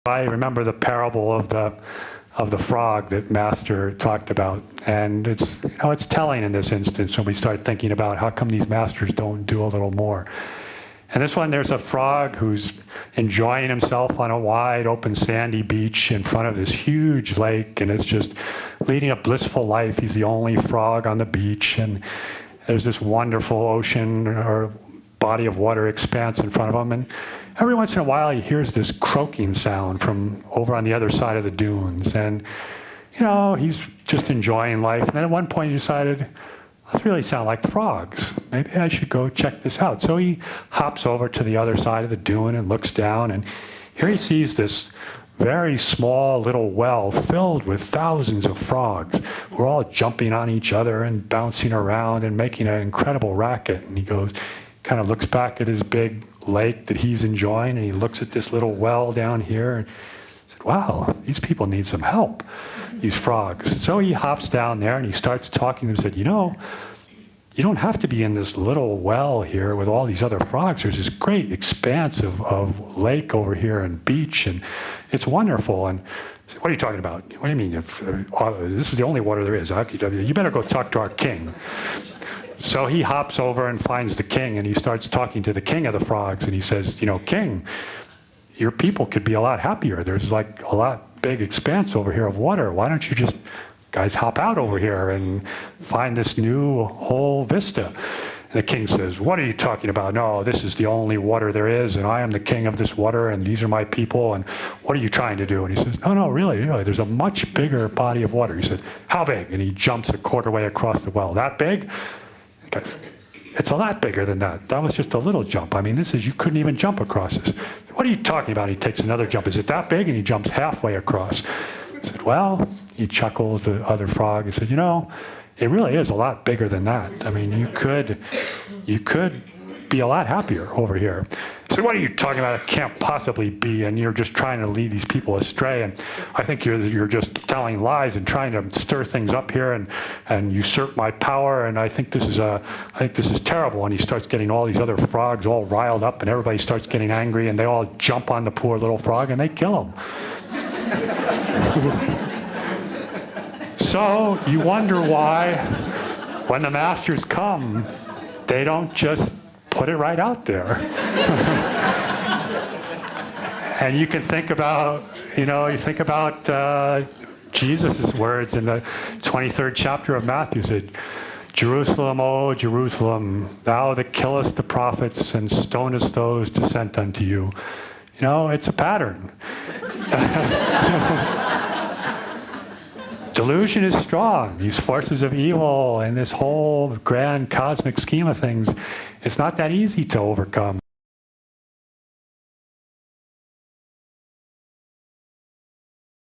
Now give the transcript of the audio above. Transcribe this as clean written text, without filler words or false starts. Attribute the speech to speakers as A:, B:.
A: I remember the parable of the frog that Master talked about, and it's telling in this instance when we start thinking about how come these masters don't do a little more. And this one, there's a frog who's enjoying himself on a wide open sandy beach in front of this huge lake, and it's just leading a blissful life. He's the only frog on the beach, and there's this wonderful ocean or body of water expanse in front of him. And every once in a while, he hears this croaking sound from over on the other side of the dunes. And, he's just enjoying life. And then at one point, he decided, those really sound like frogs. Maybe I should go check this out. So he hops over to the other side of the dune and looks down. And here he sees this very small little well filled with thousands of frogs. We're all jumping on each other and bouncing around and making an incredible racket. And he kind of looks back at his big lake that he's enjoying, and he looks at this little well down here and said, wow, these people need some help, these frogs. So he hops down there and he starts talking to them and said, you don't have to be in this little well here with all these other frogs. There's this great expanse of lake over here and beach, and it's wonderful. And I said, what are you talking about? What do you mean? This is the only water there is. You better go talk to our king. So he hops over and finds the king, and he starts talking to the king of the frogs, and he says, king, your people could be a lot happier. There's like a lot big expanse over here of water. Why don't you just guys hop out over here and find this new whole vista? And the king says, what are you talking about? No, this is the only water there is, and I am the king of this water, and these are my people, and what are you trying to do? And he says, no, really, there's a much bigger body of water. He said, how big? And he jumps a quarter way across the well. That big? It's a lot bigger than that. That was just a little jump. I mean, you couldn't even jump across this. What are you talking about? He takes another jump. Is it that big? And he jumps halfway across. I said, well, he chuckles, the other frog. He said, it really is a lot bigger than that. I mean, you could be a lot happier over here. I said, what are you talking about? It can't possibly be, and you're just trying to lead these people astray. And I think you're just telling lies and trying to stir things up here and usurp my power. And I think this is terrible. And he starts getting all these other frogs all riled up, and everybody starts getting angry, and they all jump on the poor little frog and they kill him. So you wonder why, when the masters come, they don't just put it right out there. And you can think about, Jesus' words in the 23rd chapter of Matthew. Said, Jerusalem, O Jerusalem, thou that killest the prophets and stonest those that sent unto you. It's a pattern. Delusion is strong. These forces of evil and this whole grand cosmic scheme of things, it's not that easy to overcome.